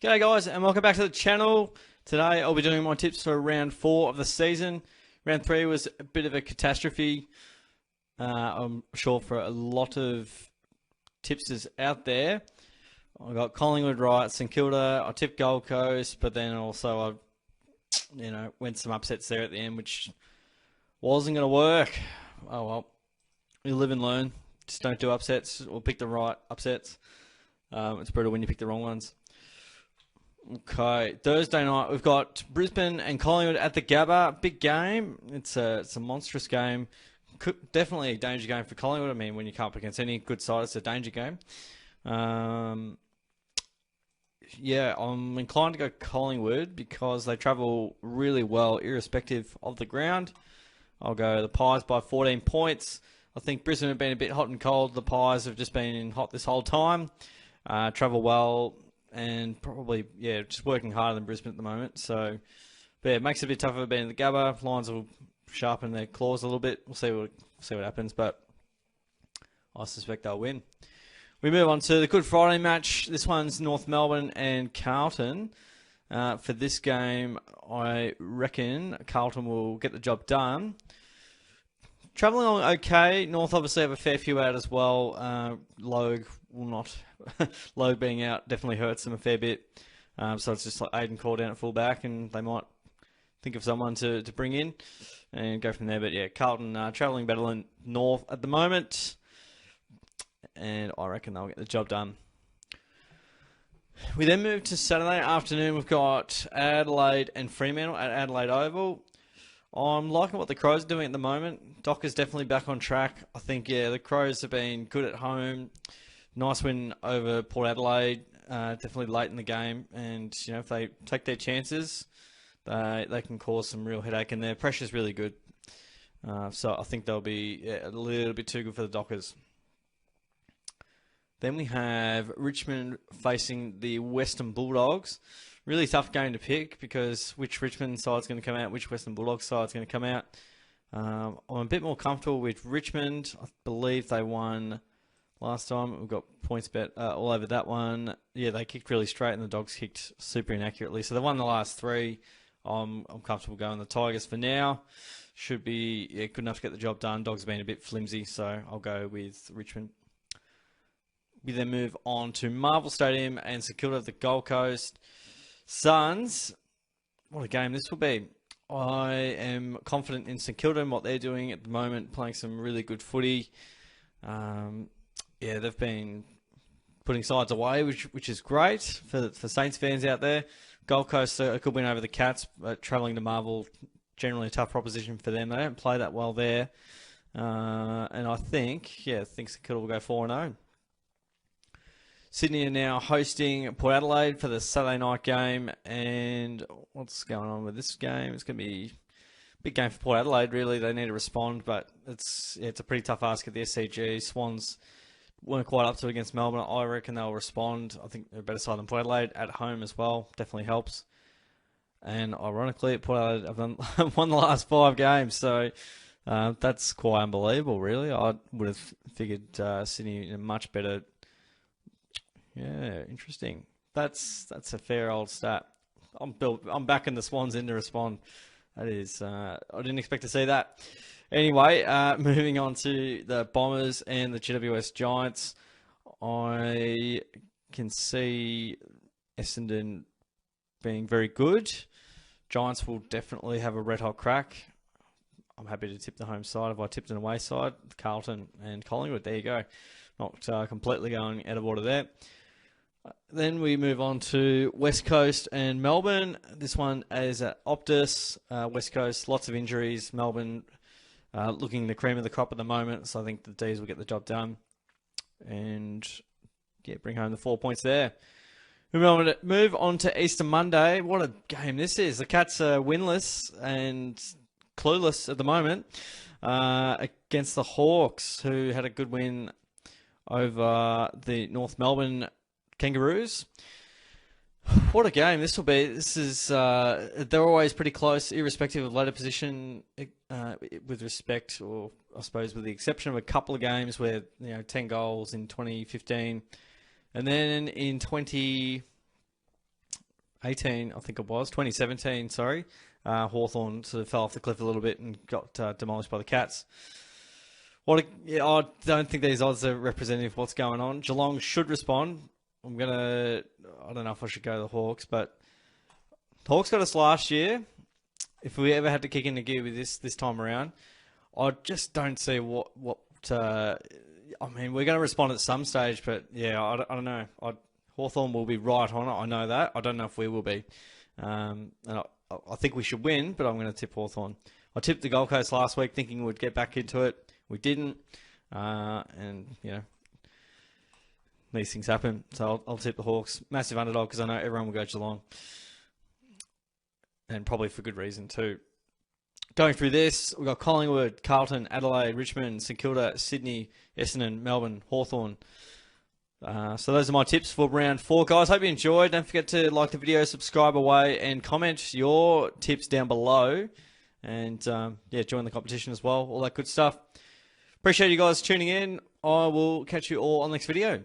G'day guys, and welcome back to the channel. Today I'll be doing my tips for round 4 of the season. Round 3 was a bit of a catastrophe. I'm sure for a lot of tipsters out there. I got Collingwood right, St Kilda, I tipped Gold Coast, but then also I went some upsets there at the end, which wasn't going to work. Oh well, you live and learn. Just don't do upsets or pick the right upsets. It's brutal when you pick the wrong ones. Okay, Thursday night we've got Brisbane and Collingwood at the Gabba. Big game. It's a monstrous game. Definitely a danger game for Collingwood. I mean, when you can't pick against any good side, it's a danger game. Yeah, I'm inclined to go Collingwood because they travel really well, irrespective of the ground. I'll go the Pies by 14 points. I think Brisbane have been a bit hot and cold. The Pies have just been hot this whole time. Travel well. And probably, yeah, just working harder than Brisbane at the moment. So, but yeah, it makes it a bit tougher being in the Gabba. Lions will sharpen their claws a little bit. We'll see what happens, but I suspect they'll win. We move on to the Good Friday match. This one's North Melbourne and Carlton. For this game, I reckon Carlton will get the job done. Travelling along okay. North obviously have a fair few out as well. Logue will not. Logue being out definitely hurts them a fair bit. So it's just like Aiden called down at full back, and they might think of someone to bring in and go from there. But yeah, Carlton travelling better than North at the moment, and I reckon they'll get the job done. We then move to Saturday afternoon. We've got Adelaide and Fremantle at Adelaide Oval. I'm liking what the Crows are doing at the moment. Docker's definitely back on track. I think, yeah, the Crows have been good at home. Nice win over Port Adelaide, definitely late in the game. And, you know, if they take their chances, they can cause some real headache. And their pressure's really good. So I think they'll be a little bit too good for the Dockers. Then we have Richmond facing the Western Bulldogs. Really tough game to pick because which Richmond side's going to come out, which Western Bulldogs side's going to come out. I'm a bit more comfortable with Richmond. I believe they won last time. We've got points bet all over that one. Yeah, they kicked really straight and the Dogs kicked super inaccurately. So they won the last 3. I'm comfortable going the Tigers for now. Should be good enough to get the job done. Dogs have been a bit flimsy, so I'll go with Richmond. We then move on to Marvel Stadium and St Kilda of the Gold Coast. Suns, what a game this will be. I am confident in St Kilda and what they're doing at the moment, playing some really good footy. Yeah, they've been putting sides away, which is great for Saints fans out there. Gold Coast, a good win over the Cats, but travelling to Marvel, generally a tough proposition for them. They don't play that well there. And I think St Kilda will go 4-0. Sydney are now hosting Port Adelaide for the Saturday night game. And what's going on with this game? It's going to be a big game for Port Adelaide, really. They need to respond, but it's a pretty tough ask at the SCG. Swans weren't quite up to it against Melbourne. I reckon they'll respond. I think they're a better side than Port Adelaide at home as well. Definitely helps. And ironically, Port Adelaide have won the last 5 games. So that's quite unbelievable, really. I would have figured Sydney in a much better... Yeah, interesting. That's a fair old stat. I'm backing the Swans in to respond. That is, I didn't expect to see that. Anyway, moving on to the Bombers and the GWS Giants. I can see Essendon being very good. Giants will definitely have a red-hot crack. I'm happy to tip the home side. If I tipped an away side, Carlton and Collingwood, there you go. Not completely going out of order there. Then we move on to West Coast and Melbourne. This one is at Optus. West Coast, lots of injuries. Melbourne looking the cream of the crop at the moment, so I think the D's will get the job done. And bring home the 4 points there. Move on to Easter Monday. What a game this is. The Cats are winless and clueless at the moment against the Hawks, who had a good win over the North Melbourne Kangaroos. What a game this will be. This is they're always pretty close, irrespective of ladder position, with respect, or I suppose with the exception of a couple of games where 10 goals in 2015, and then in 20 2018, I think it was 2017. Sorry, Hawthorn sort of fell off the cliff a little bit and got demolished by the Cats. Yeah, I don't think these odds are representative of what's going on. Geelong should respond. I don't know if I should go to the Hawks, but the Hawks got us last year. If we ever had to kick into gear with this time around, I just don't see what. I mean, we're going to respond at some stage, but yeah, I don't know. Hawthorn will be right on it. I know that. I don't know if we will be. And I think we should win, but I'm going to tip Hawthorn. I tipped the Gold Coast last week thinking we'd get back into it. We didn't. And, you know, these things happen. So I'll tip the Hawks. Massive underdog because I know everyone will go Geelong. And probably for good reason too. Going through this, we've got Collingwood, Carlton, Adelaide, Richmond, St Kilda, Sydney, Essendon, Melbourne, Hawthorn. So those are my tips for round 4, guys. Hope you enjoyed. Don't forget to like the video, subscribe away, and comment your tips down below. And yeah, join the competition as well. All that good stuff. Appreciate you guys tuning in. I will catch you all on the next video.